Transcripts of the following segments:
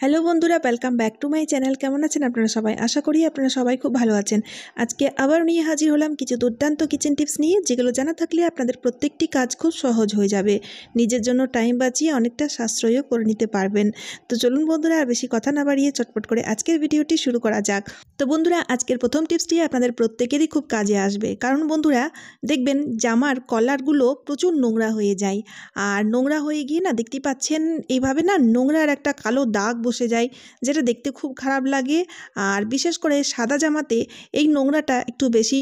Hello বন্ধুরা, welcome back to my channel. কেমন আছেন আপনারা সবাই? আশা করি আপনারা সবাই খুব ভালো আছেন। আজকে আবার নিয়ে হাজির হলাম কিছু দুর্দান্ত কিচেন টিপস নিয়ে, যেগুলো জানা থাকলে আপনাদের প্রত্যেকটি কাজ খুব সহজ হয়ে যাবে। নিজের জন্য টাইম বাঁচিয়ে অনেকটা সাশ্রয়ও করে নিতে পারবেন। তো চলুন বন্ধুরা, আর বেশি কথা না বাড়িয়ে চটপট করে আজকের ভিডিওটি শুরু করা যাক। তো বন্ধুরা, আজকের প্রথম টিপসটি আপনাদের প্রত্যেকেরই খুব কাজে আসবে। কারণ বন্ধুরা, দেখবেন জামার কলারগুলো প্রচুর নোংরা হয়ে যায়। আর নোংরা হয়ে গিয়ে না, দেখতে পাচ্ছেন এইভাবে না নোংরার একটা কালো দাগ বসে যায়, যেটা দেখতে খুব খারাপ লাগে। আর বিশেষ করে সাদা জামাতে এই নোংরাটা একটু বেশি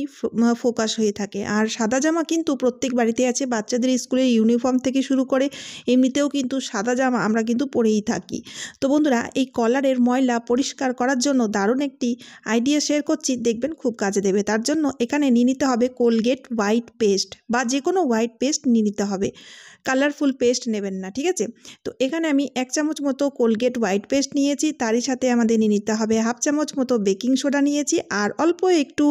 ফোকাস হয়ে থাকে। আর সাদা জামা কিন্তু প্রত্যেক বাড়িতে আছে, বাচ্চাদের স্কুলের ইউনিফর্ম থেকে শুরু করে এমনিতেও কিন্তু সাদা জামা আমরা কিন্তু পরেই থাকি। তো বন্ধুরা, এই কলারের ময়লা পরিষ্কার করার জন্য দারুণ একটি আইডিয়া শেয়ার করছি, দেখবেন খুব কাজে দেবে। তার জন্য এখানে নিয়ে নিতে হবে কোলগেট হোয়াইট পেস্ট, বা যে কোনো হোয়াইট পেস্ট নিয়ে নিতে হবে, কালারফুল পেস্ট নেবেন না, ঠিক আছে? তো এখানে আমি 1 চামচ মতো কোলগেট হোয়াইট পেস্ট নিয়েছি, তারই সাথে আমাদের নিয়ে নিতে হবে 1/2 চামচ মতো বেকিং সোডা নিয়েছি, আর অল্প একটু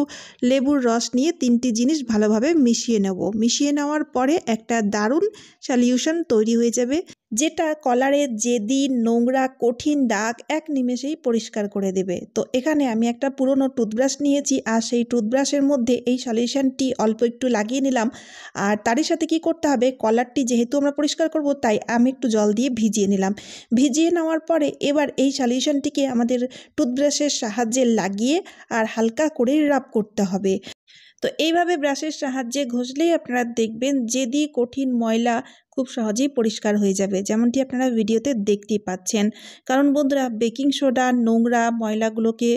লেবুর রস নিয়ে 3টি জিনিস ভালোভাবে মিশিয়ে নেব। মিশিয়ে নেওয়ার পরে একটা দারুণ সলিউশন তৈরি হয়ে যাবে, যেটা কলারের জেদি নোংরা কঠিন দাগ এক নিমেষেই পরিষ্কার করে দেবে। তো এখানে আমি একটা পুরনো টুথব্রাশ নিয়েছি, আর সেই টুথব্রাশের মধ্যে এই সলিউশনটি অল্প একটু লাগিয়ে নিলাম। আর তারই সাথে কি করতে হবে, কলারটি যেহেতু আমরা পরিষ্কার করব, তাই আমি একটু জল দিয়ে ভিজিয়ে নিলাম। ভিজিয়ে নেওয়ার পরে এবার এই সলিউশনটিকে আমাদের টুথব্রাশের সাহায্যে লাগিয়ে আর হালকা করে রাব করতে হবে। তো এইভাবে ব্রাশের সাহায্যে ঘষলেই আপনারা দেখবেন জেদি কঠিন ময়লা খুব সহজেই পরিষ্কার হয়ে যাবে, যেমনটি আপনারা ভিডিওতে দেখতেই পাচ্ছেন। কারণ বন্ধুরা, বেকিং সোডা নোংরা ময়লাগুলোকে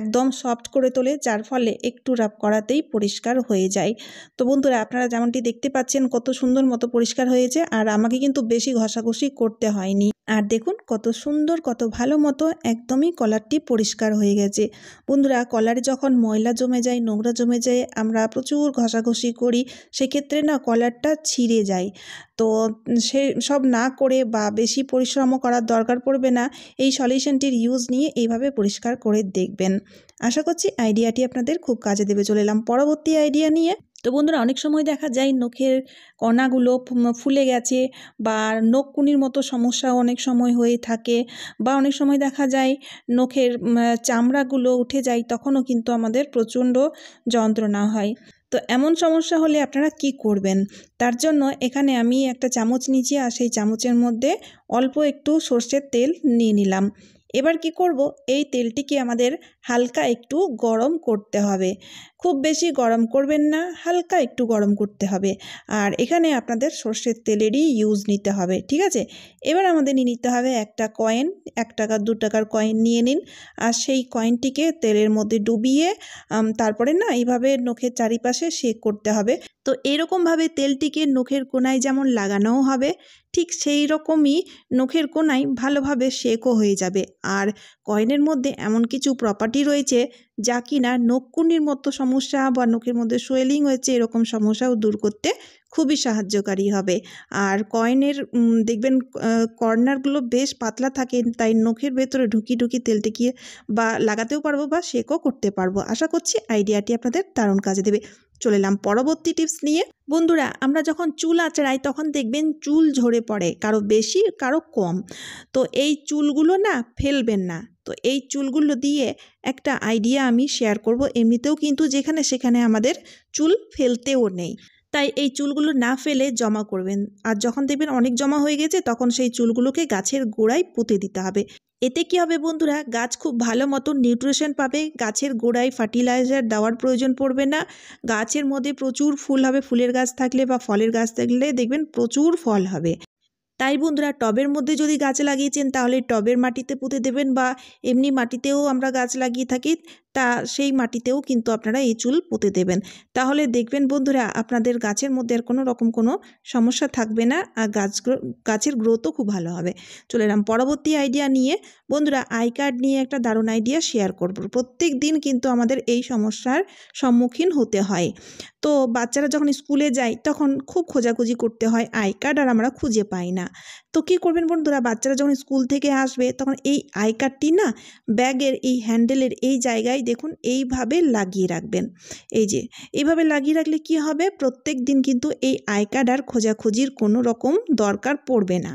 একদম সফট করে তোলে, যার ফলে একটু রাব করাতেই পরিষ্কার হয়ে যায়। তো বন্ধুরা, আপনারা যেমনটি দেখতে পাচ্ছেন কত সুন্দর মতো পরিষ্কার হয়েছে, আর আমাকে কিন্তু বেশি ঘষাঘষি করতে হয়নি। আর দেখুন কত সুন্দর, কত ভালো মতো একদমই কলারটি পরিষ্কার হয়ে গেছে। বন্ধুরা, কলারে যখন ময়লা জমে যায়, নোংরা জমে যায়, আমরা প্রচুর ঘষাঘষি করি, সেক্ষেত্রে না কলারটা ছিঁড়ে যায়। তো সে সব না করে বা বেশি পরিশ্রমও করার দরকার পড়বে না, এই সলিউশনটির ইউজ নিয়ে এইভাবে পরিষ্কার করে দেখবেন। আশা করছি আইডিয়াটি আপনাদের খুব কাজে দেবে। চলে এলাম পরবর্তী আইডিয়া নিয়ে। তো বন্ধুরা, অনেক সময় দেখা যায় নখের কণাগুলো ফুলে গেছে, বা নখকুনির মতো সমস্যাও অনেক সময় হয়ে থাকে, বা অনেক সময় দেখা যায় নখের চামড়াগুলো উঠে যায়, তখনও কিন্তু আমাদের প্রচণ্ড যন্ত্রণা হয়। তো এমন সমস্যা হলে আপনারা কি করবেন? তার জন্য এখানে আমি একটা চামচ নিয়েছি, আর সেই চামচের মধ্যে অল্প একটু সর্ষের তেল নিয়ে নিলাম। এবার কি করব, এই তেলটিকে আমাদের হালকা একটু গরম করতে হবে। খুব বেশি গরম করবেন না, হালকা একটু গরম করতে হবে। আর এখানে আপনাদের সর্ষের তেলেরই ইউজ নিতে হবে, ঠিক আছে? এবার আমাদের নিয়ে নিতে হবে একটা কয়েন, 1 টাকা 2 টাকার কয়েন নিয়ে নিন। আর সেই কয়েনটিকে তেলের মধ্যে ডুবিয়ে তারপরে না এইভাবে নখের চারিপাশে শেক করতে হবে। তো এরকমভাবে তেলটিকে নখের কোনায় যেমন লাগানোও হবে, ঠিক সেই রকমই নখের কোনায় ভালোভাবে শেকও হয়ে যাবে। আর কয়েনের মধ্যে এমন কিছু প্রপার্টি রয়েছে, যা কিনা নখকুনির মতো সমস্যা বা নখের মধ্যে সোয়েলিং হয়েছে এরকম সমস্যাও দূর করতে খুবই সাহায্যকারী হবে। আর কয়েনের দেখবেন কর্নারগুলো বেশ পাতলা থাকে, তাই নখের ভেতরে ঢুকি তেলটিকে বা লাগাতেও পারবো বা শেকও করতে পারবো। আশা করছি আইডিয়াটি আপনাদের দারুণ কাজে দেবে। চলে এলাম পরবর্তী টিপস নিয়ে। বন্ধুরা, আমরা যখন চুল আঁচড়াই তখন দেখবেন চুল ঝরে পড়ে, কারো বেশি কারো কম। তো এই চুলগুলো না ফেলবেন না। তো এই চুলগুলো দিয়ে একটা আইডিয়া আমি শেয়ার করব। এমনিতেও কিন্তু যেখানে সেখানে আমাদের চুল ফেলতেও নেই, তাই এই চুলগুলো না ফেলে জমা করবেন। আর যখন দেখবেন অনেক জমা হয়ে গেছে, তখন সেই চুলগুলোকে গাছের গোড়ায় পুঁতে দিতে হবে। এতে কি হবে বন্ধুরা, গাছ খুব ভালো মতো নিউট্রিশন পাবে, গাছের গোড়ায় ফার্টিলাইজার দেওয়ার প্রয়োজন পড়বে না, গাছের মধ্যে প্রচুর ফুল হবে। ফুলের গাছ থাকলে বা ফলের গাছ থাকলে দেখবেন প্রচুর ফল হবে। তাই বন্ধুরা, টবের মধ্যে যদি গাছ লাগিয়েছেন, তাহলে টবের মাটিতে পুঁতে দেবেন, বা এমনি মাটিতেও আমরা গাছ লাগিয়ে থাকি, তা সেই মাটিতেও কিন্তু আপনারা এই চুল পুঁতে দেবেন। তাহলে দেখবেন বন্ধুরা, আপনাদের গাছের মধ্যে আর কোনো রকম কোনো সমস্যা থাকবে না, আর গাছের গ্রোথও খুব ভালো হবে। চলে এলাম পরবর্তী আইডিয়া নিয়ে। বন্ধুরা, আই কার্ড নিয়ে একটা দারুণ আইডিয়া শেয়ার করব। প্রত্যেক দিন কিন্তু আমাদের এই সমস্যার সম্মুখীন হতে হয়। তো বাচ্চারা যখন স্কুলে যায় তখন খুব খোঁজাখুঁজি করতে হয় আই কার্ড, আর আমরা খুঁজে পাই না। তো কী করবেন বন্ধুরা, বাচ্চারা যখন স্কুল থেকে আসবে তখন এই আই কার্ডটি না ব্যাগের এই হ্যান্ডেলের এই জায়গায় দেখুন এইভাবে লাগিয়ে রাখবেন। এই যে এইভাবে লাগিয়ে রাখলে কি হবে, প্রত্যেক দিন কিন্তু এই আই কার্ড আর খোঁজাখুঁজির কোনো রকম দরকার পড়বে না।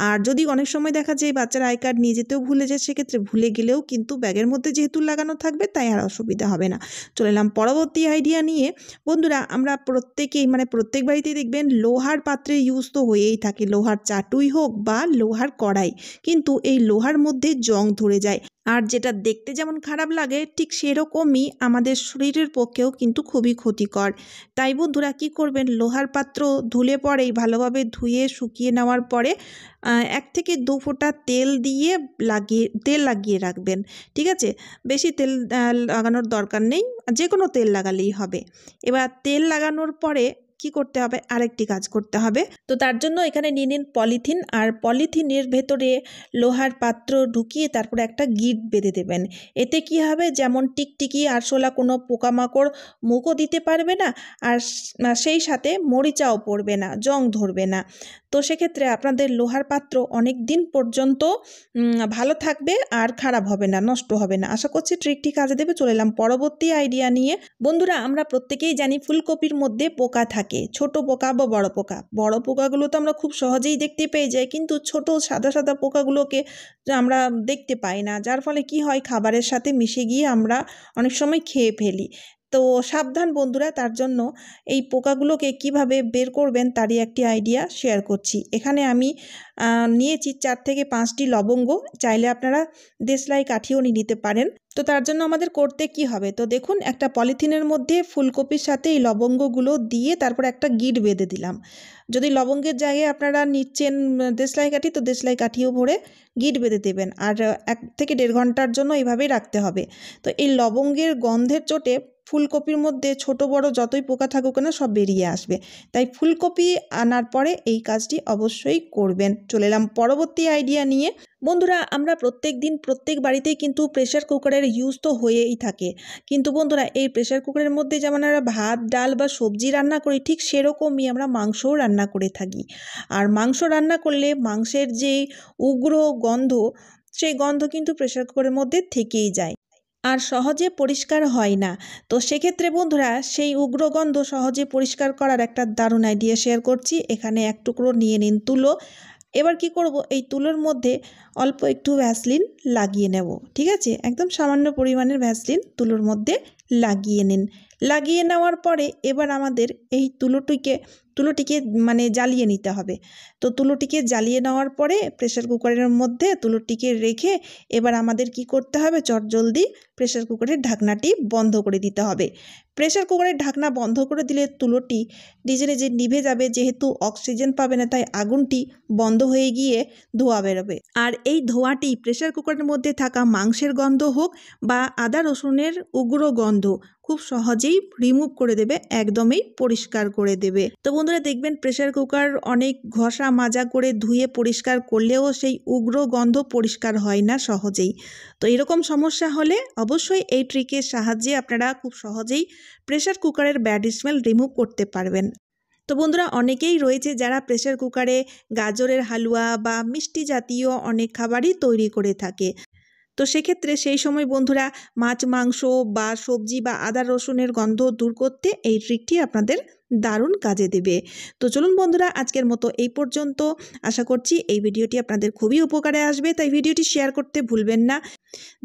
আর যদি অনেক সময় দেখা যায় বাচ্চারা আই কার্ড নিয়ে যেতেও ভুলে যায়, সেক্ষেত্রে ভুলে গেলেও কিন্তু ব্যাগের মধ্যে যেহেতু লাগানো থাকবে তাই আর অসুবিধা হবে না। চলে এলাম পরবর্তী আইডিয়া নিয়ে। বন্ধুরা আমরা প্রত্যেকেই প্রত্যেক বাড়িতেই দেখবেন লোহার পাত্রে ইউজ তো হয়েই থাকে, লোহার চাটুই হোক বা লোহার কড়াই, কিন্তু এই লোহার মধ্যে জং ধরে যায়। আর যেটা দেখতে যেমন খারাপ লাগে ঠিক সেরকমই আমাদের শরীরের পক্ষেও কিন্তু খুবই ক্ষতিকর। তাই বন্ধুরা কী করবেন, লোহার পাত্র ধুলে পরেই ভালোভাবে ধুয়ে শুকিয়ে নেওয়ার পরে 1 থেকে 2 ফোঁটা তেল লাগিয়ে রাখবেন। ঠিক আছে, বেশি তেল লাগানোর দরকার নেই, যে কোনো তেল লাগালেই হবে। এবার তেল লাগানোর পরে কি করতে হবে, আরেকটি কাজ করতে হবে। তো তার জন্য এখানে নিয়ে নিন পলিথিন, আর পলিথিনের ভেতরে লোহার পাত্র ঢুকিয়ে তারপরে একটা গিঁট বেঁধে দেবেন। এতে কি হবে, যেমন টিকটিকি আরশোলা কোনো পোকামাকড় মুখও দিতে পারবে না, আর সেই সাথে মরিচাও পড়বে না, জং ধরবে না। তো সেক্ষেত্রে আপনাদের লোহার পাত্র অনেক দিন পর্যন্ত ভালো থাকবে আর খারাপ হবে না, নষ্ট হবে না। আশা করছি ট্রিকটি কাজে দেবে। চলে এলাম পরবর্তী আইডিয়া নিয়ে। বন্ধুরা আমরা প্রত্যেকেই জানি ফুলকপির মধ্যে পোকা থাকে, ছোট পোকা বা বড় পোকা। বড় পোকাগুলো তো আমরা খুব সহজেই দেখতে পেয়ে যাই, কিন্তু ছোট সাদা সাদা পোকাগুলোকে আমরা দেখতে পাই না, যার ফলে কি হয়, খাবারের সাথে মিশে গিয়ে আমরা অনেক সময় খেয়ে ফেলি। তো সাবধান বন্ধুরা, তার জন্য এই পোকাগুলোকে কিভাবে বের করবেন তারই একটি আইডিয়া শেয়ার করছি। এখানে আমি নিয়েছি 4 থেকে 5টি লবঙ্গ, চাইলে আপনারা দেশলাই কাঠিও নিতে পারেন। তো তার জন্য আমাদের করতে কি হবে, তো দেখুন একটা পলিথিনের মধ্যে ফুলকপির সাথে এই লবঙ্গগুলো দিয়ে তারপর একটা গিঁট বেঁধে দিলাম। যদি লবঙ্গের জায়গায় আপনারা নিচ্ছেন দেশলাই কাঠি, তো দেশলাই কাঠিও ভরে গিঁট বেঁধে দেবেন, আর 1 থেকে 1.5 ঘন্টার জন্য এইভাবেই রাখতে হবে। তো এই লবঙ্গের গন্ধের চোটে ফুলকপির মধ্যে ছোট বড় যতই পোকা থাকুক না সব বেরিয়ে আসবে। তাই ফুলকপি আনার পরে এই কাজটি অবশ্যই করবেন। চলে এলাম পরবর্তী আইডিয়া নিয়ে। বন্ধুরা আমরা প্রত্যেক দিন প্রত্যেক বাড়িতেই কিন্তু প্রেসার কুকারের ইউজ তো হয়েই থাকে, কিন্তু বন্ধুরা এই প্রেসার কুকারের মধ্যে যেমন আমরা ভাত ডাল বা সবজি রান্না করি, ঠিক সেরকমই আমরা মাংসও রান্না করে থাকি। আর মাংস রান্না করলে মাংসের যে উগ্র গন্ধ, সেই গন্ধ কিন্তু প্রেসার কুকারের মধ্যে থেকেই যায় আর সহজে পরিষ্কার হয় না। তো সেক্ষেত্রে বন্ধুরা সেই উগ্র গন্ধ সহজে পরিষ্কার করার একটা দারুণ আইডিয়া শেয়ার করছি। এখানে 1 টুকরো নিয়ে নিন তুলো। এবার কি করব, এই তুলোর মধ্যে অল্প একটু ভ্যাসলিন লাগিয়ে নেব। ঠিক আছে, একদম সামান্য পরিমাণের ভ্যাসলিন তুলোর মধ্যে লাগিয়ে নিন। লাগিয়ে নেওয়ার পরে এবার আমাদের এই তুলোটিকে জ্বালিয়ে নিতে হবে। তো তুলোটিকে জ্বালিয়ে নেওয়ার পরে প্রেসার কুকারের মধ্যে তুলোটিকে রেখে এবার আমাদের কি করতে হবে, চটজলদি প্রেসার কুকারের ঢাকনাটি বন্ধ করে দিতে হবে। প্রেসার কুকারের ঢাকনা বন্ধ করে দিলে তুলোটি নিজে নিজে নিভে যাবে, যেহেতু অক্সিজেন পাবে না তাই আগুনটি বন্ধ হয়ে গিয়ে ধোঁয়া বেরোবে। আর এই ধোঁয়াটি প্রেসার কুকারের মধ্যে থাকা মাংসের গন্ধ হোক বা আদা রসুনের উগ্র গন্ধ খুব সহজেই রিমুভ করে দেবে, একদমই পরিষ্কার করে দেবে। তো বন্ধুরা দেখবেন প্রেসার কুকার অনেক ঘষা মাজা করে ধুয়ে পরিষ্কার করলেও সেই উগ্র গন্ধ পরিষ্কার হয় না সহজেই। তো এরকম সমস্যা হলে অবশ্যই এই ট্রিকের সাহায্যে আপনারা খুব সহজেই প্রেসার কুকারের ব্যাড স্মেল রিমুভ করতে পারবেন। তো বন্ধুরা অনেকেই রয়েছে যারা প্রেসার কুকারে গাজরের হালুয়া বা মিষ্টি জাতীয় অনেক খাবারই তৈরি করে থাকে। তো সেক্ষেত্রে সেই সময় বন্ধুরা মাছ মাংস বা সবজি বা আদা রসুনের গন্ধ দূর করতে এই ট্রিকটি আপনাদের দারুণ কাজে দেবে। তো চলুন বন্ধুরা আজকের মতো এই পর্যন্ত। আশা করছি এই ভিডিওটি আপনাদের খুবই উপকারে আসবে, তাই ভিডিওটি শেয়ার করতে ভুলবেন না,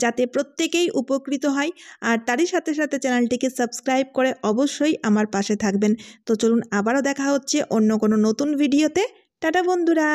যাতে প্রত্যেকেই উপকৃত হয়। আর তারই সাথে সাথে চ্যানেলটিকে সাবস্ক্রাইব করে অবশ্যই আমার পাশে থাকবেন। তো চলুন আবারও দেখা হচ্ছে অন্য কোনো নতুন ভিডিওতে। টাটা বন্ধুরা।